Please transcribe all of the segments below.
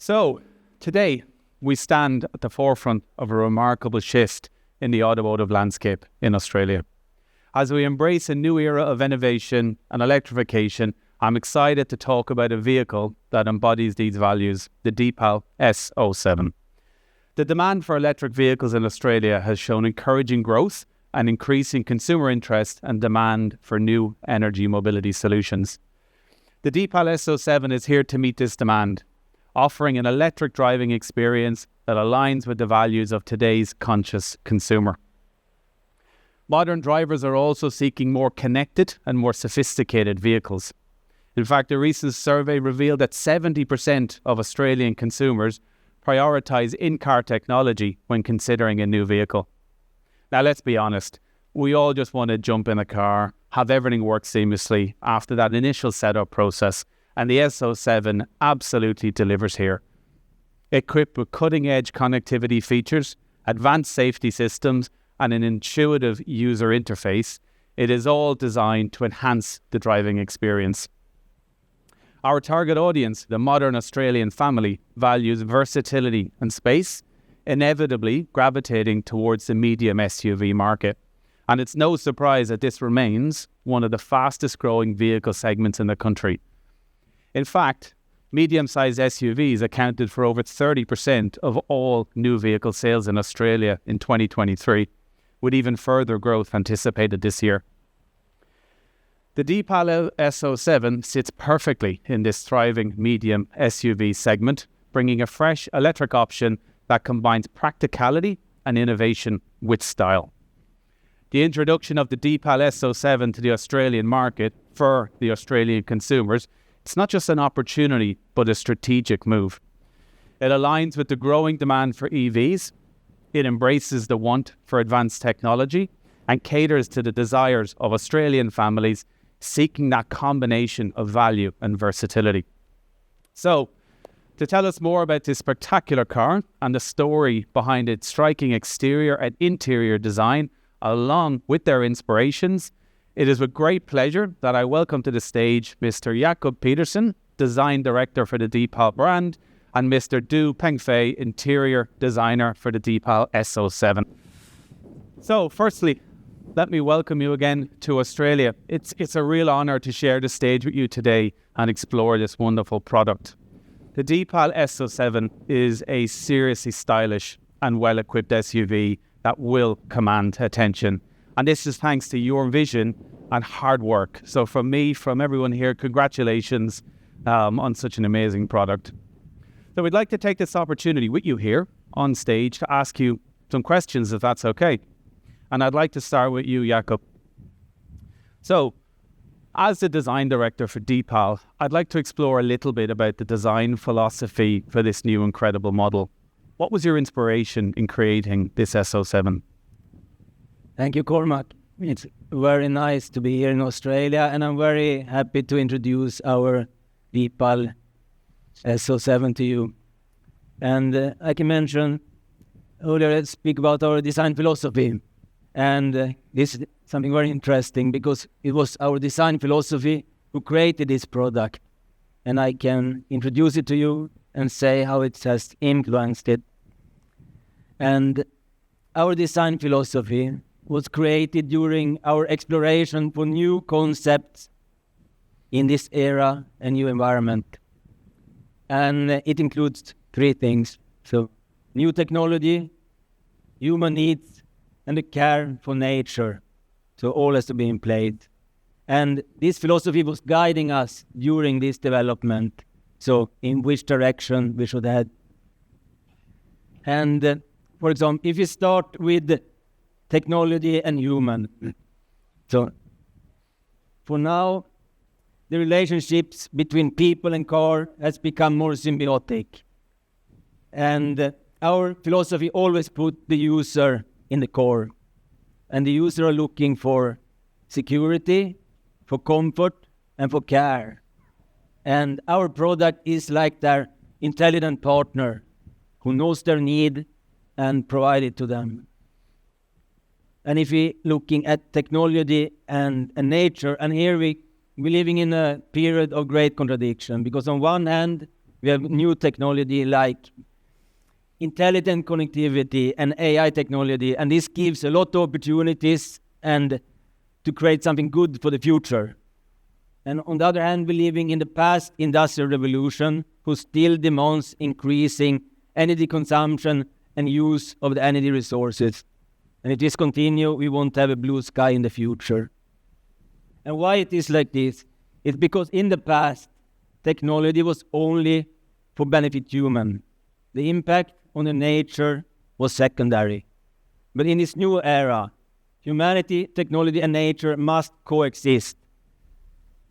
So, today we stand at the forefront of a remarkable shift in the automotive landscape in Australia. As we embrace a new era of innovation and electrification, I'm excited to talk about a vehicle that embodies these values, the DEEPAL S07. The demand for electric vehicles in Australia has shown encouraging growth and increasing consumer interest and demand for new energy mobility solutions. The DEEPAL S07 is here to meet this demand, offering an electric driving experience that aligns with the values of today's conscious consumer. Modern drivers are also seeking more connected and more sophisticated vehicles. In fact, a recent survey revealed that 70% of Australian consumers prioritise in-car technology when considering a new vehicle. Now, let's be honest, we all just want to jump in a car, have everything work seamlessly after that initial setup process, and the S07 absolutely delivers here. Equipped with cutting-edge connectivity features, advanced safety systems, and an intuitive user interface, it is all designed to enhance the driving experience. Our target audience, the modern Australian family, values versatility and space, inevitably gravitating towards the medium SUV market. And it's no surprise that this remains one of the fastest growing vehicle segments in the country. In fact, medium-sized SUVs accounted for over 30% of all new vehicle sales in Australia in 2023, with even further growth anticipated this year. The DEEPAL S07 sits perfectly in this thriving medium SUV segment, bringing a fresh electric option that combines practicality and innovation with style. The introduction of the DEEPAL S07 to the Australian market for the Australian consumers, it's not just an opportunity, but a strategic move. It aligns with the growing demand for EVs, it embraces the want for advanced technology, and caters to the desires of Australian families seeking that combination of value and versatility. So, to tell us more about this spectacular car and the story behind its striking exterior and interior design, along with their inspirations, it is with great pleasure that I welcome to the stage Mr. Jakob Petterson, Design Director for the DEEPAL brand, and Mr. Du Pengfei, Interior Designer for the DEEPAL S07. So, firstly, let me welcome you again to Australia. It's a real honour to share the stage with you today and explore this wonderful product. The DEEPAL S07 is a seriously stylish and well-equipped SUV that will command attention. And this is thanks to your vision and hard work. So from me, from everyone here, congratulations on such an amazing product. So we'd like to take this opportunity with you here on stage to ask you some questions, if that's okay. And I'd like to start with you, Jakob. So, as the design director for DEEPAL, I'd like to explore a little bit about the design philosophy for this new incredible model. What was your inspiration in creating this S07? Thank you, Cormac. It's very nice to be here in Australia, and I'm very happy to introduce our DEEPAL S07 to you. And I can mention earlier, let's speak about our design philosophy. And this is something very interesting because it was our design philosophy who created this product. And I can introduce it to you and say how it has influenced it. And our design philosophy was created during our exploration for new concepts in this era and new environment. And it includes three things. So, new technology, human needs, and the care for nature. So all has to be in place. And this philosophy was guiding us during this development. So in which direction we should head. And for example, if you start with technology and human. So for now, the relationships between people and car has become more symbiotic. And our philosophy always put the user in the core. And the user are looking for security, for comfort, and for care. And our product is like their intelligent partner who knows their need and provide it to them. And if we looking at technology and nature, and here we're living in a period of great contradiction, because on one hand, We have new technology like intelligent connectivity and AI technology, and this gives a lot of opportunities and to create something good for the future. And on the other hand, we're living in the past industrial revolution, who still demands increasing energy consumption and use of the energy resources. And if this continues, we won't have a blue sky in the future. And why it is like this? It's because in the past, technology was only for benefit human. The impact on the nature was secondary. But in this new era, humanity, technology, and nature must coexist.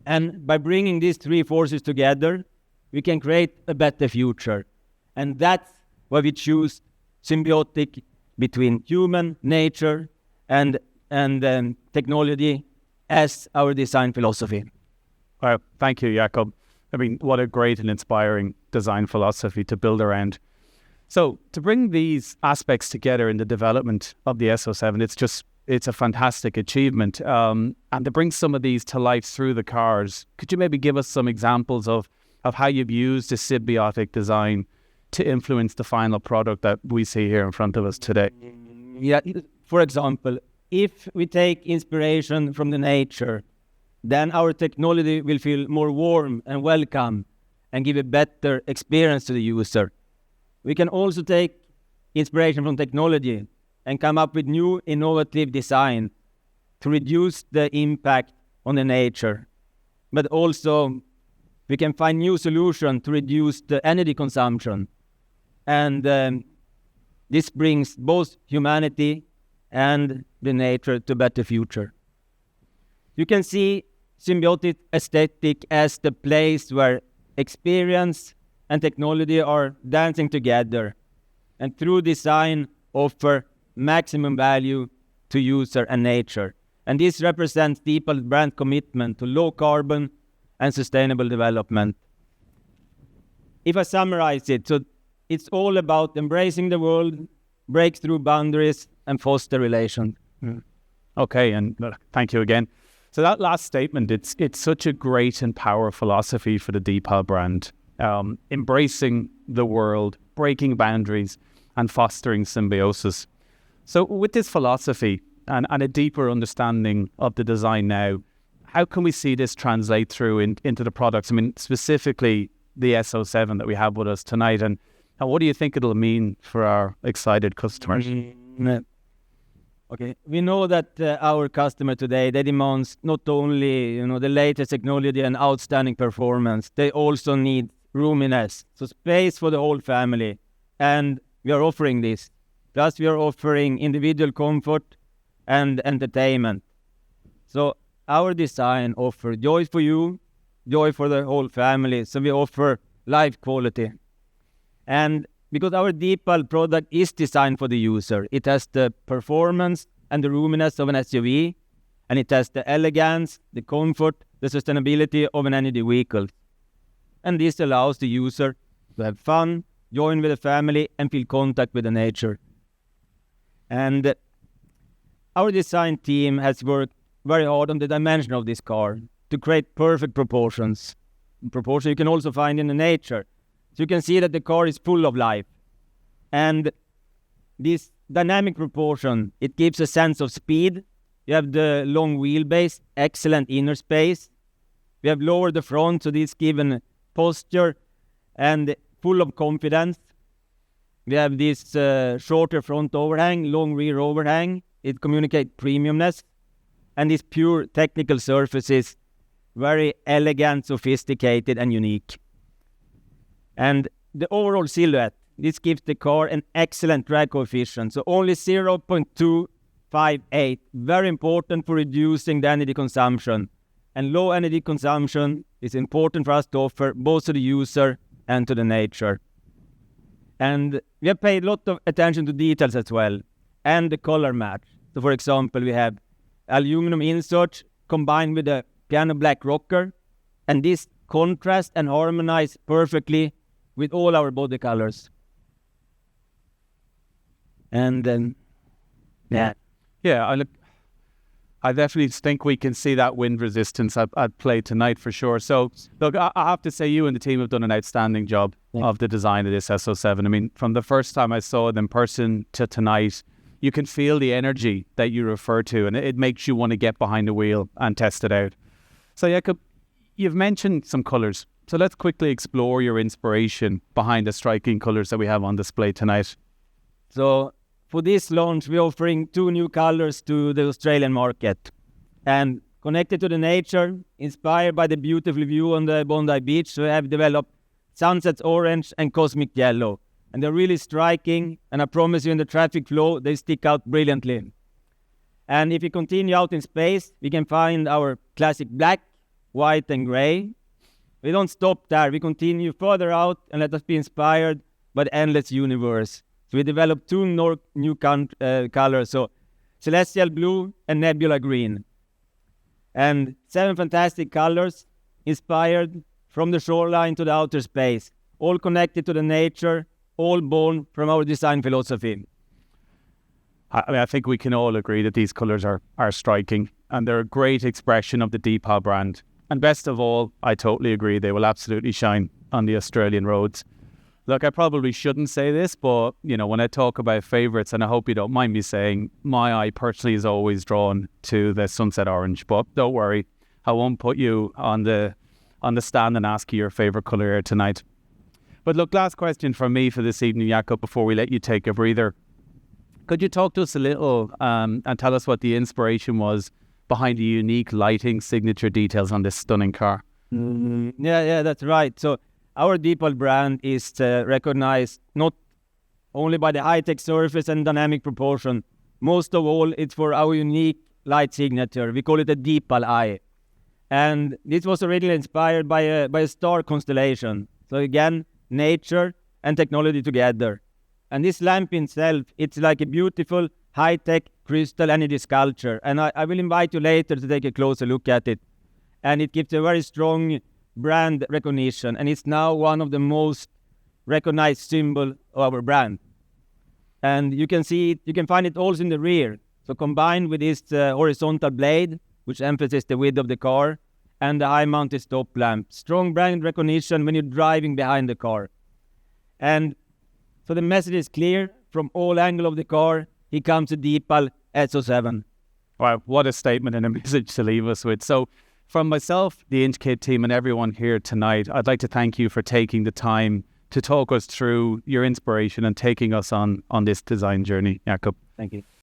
And by bringing these three forces together, we can create a better future. And that's why we choose symbiotic between human, nature, and technology as our design philosophy. Wow, thank you, Jakob. I mean, what a great and inspiring design philosophy to build around. So to bring these aspects together in the development of the S07, it's a fantastic achievement. And to bring some of these to life through the cars, could you maybe give us some examples of how you've used this symbiotic design to influence the final product that we see here in front of us today? Yeah, for example, if we take inspiration from the nature, then our technology will feel more warm and welcome and give a better experience to the user. We can also take inspiration from technology and come up with new innovative design to reduce the impact on the nature. But also, we can find new solutions to reduce the energy consumption. And this brings both humanity and the nature to a better future. You can see symbiotic aesthetic as the place where experience and technology are dancing together, and through design offer maximum value to user and nature. And this represents DEEPAL's brand commitment to low carbon and sustainable development. If I summarize it, so it's all about embracing the world, break through boundaries, and foster relations. Okay, and thank you again. So that last statement, it's such a great and powerful philosophy for the DEEPAL brand. Embracing the world, breaking boundaries, and fostering symbiosis. So with this philosophy and a deeper understanding of the design now, how can we see this translate through into the products? I mean, specifically the S07 that we have with us tonight, and what do you think it'll mean for our excited customers? Okay, we know that our customer today, they demand not only the latest technology and outstanding performance, they also need roominess, so space for the whole family, and we are offering this. Plus, we are offering individual comfort and entertainment. So our design offers joy for you, joy for the whole family. So we offer life quality. And because our DEEPAL product is designed for the user, it has the performance and the roominess of an SUV, and it has the elegance, the comfort, the sustainability of an energy vehicle. And this allows the user to have fun, join with the family, and feel contact with the nature. And our design team has worked very hard on the dimension of this car to create perfect proportions. Proportion you can also find in the nature. So you can see that the car is full of life. And this dynamic proportion, it gives a sense of speed. You have the long wheelbase, excellent inner space. We have lowered the front, so this given posture and full of confidence. We have this shorter front overhang, long rear overhang. It communicates premiumness. And these pure technical surfaces, very elegant, sophisticated, and unique. And the overall silhouette, this gives the car an excellent drag coefficient. So only 0.258, very important for reducing the energy consumption. And low energy consumption is important for us to offer both to the user and to the nature. And we have paid a lot of attention to details as well, and the color match. So for example, we have aluminum inserts combined with a piano black rocker, and this contrast and harmonize perfectly with all our body colors. And then, I I definitely think we can see that wind resistance at play tonight for sure. So, look, I have to say you and the team have done an outstanding job of the design of this S07. I mean, from the first time I saw it in person to tonight, you can feel the energy that you refer to, and it makes you want to get behind the wheel and test it out. So, Jakob, you've mentioned some colours. So let's quickly explore your inspiration behind the striking colours that we have on display tonight. So for this launch, we're offering 2 new colors to the Australian market. And connected to the nature, inspired by the beautiful view on the Bondi Beach, we have developed Sunset Orange and Cosmic Yellow. And they're really striking, and I promise you in the traffic flow, they stick out brilliantly. And if you continue out in space, we can find our classic black, white and grey. We don't stop there, we continue further out and let us be inspired by the endless universe. So we developed 2 new colors, so Celestial Blue and Nebula Green. And 7 fantastic colors inspired from the shoreline to the outer space, all connected to the nature, all born from our design philosophy. I think we can all agree that these colours are striking, and they're a great expression of the DEEPAL brand. And best of all, I totally agree, they will absolutely shine on the Australian roads. Look, I probably shouldn't say this, but, you know, when I talk about favourites, and I hope you don't mind me saying, my eye personally is always drawn to the Sunset Orange. But don't worry, I won't put you on the stand and ask you your favourite colour here tonight. But look, last question from me for this evening, Jakob, before we let you take a breather. Could you talk to us a little and tell us what the inspiration was behind the unique lighting signature details on this stunning car? Yeah, that's right. So our DEEPAL brand is recognized not only by the high-tech surface and dynamic proportion. Most of all, it's for our unique light signature. We call it a DEEPAL eye. And this was originally inspired by a star constellation. So again, nature and technology together. And this lamp itself, it's like a beautiful high-tech crystal energy sculpture. And I will invite you later to take a closer look at it. And it gives a very strong brand recognition, and it's now one of the most recognized symbol of our brand. And you can see it, you can find it also in the rear. So combined with this horizontal blade, which emphasizes the width of the car, and the high-mounted stop lamp. Strong brand recognition when you're driving behind the car. And so the message is clear from all angles of the car. Here comes the DEEPAL S07. Wow, what a statement and a message to leave us with. So from myself, the Inchcape team and everyone here tonight, I'd like to thank you for taking the time to talk us through your inspiration and taking us on this design journey, Jakob. Thank you.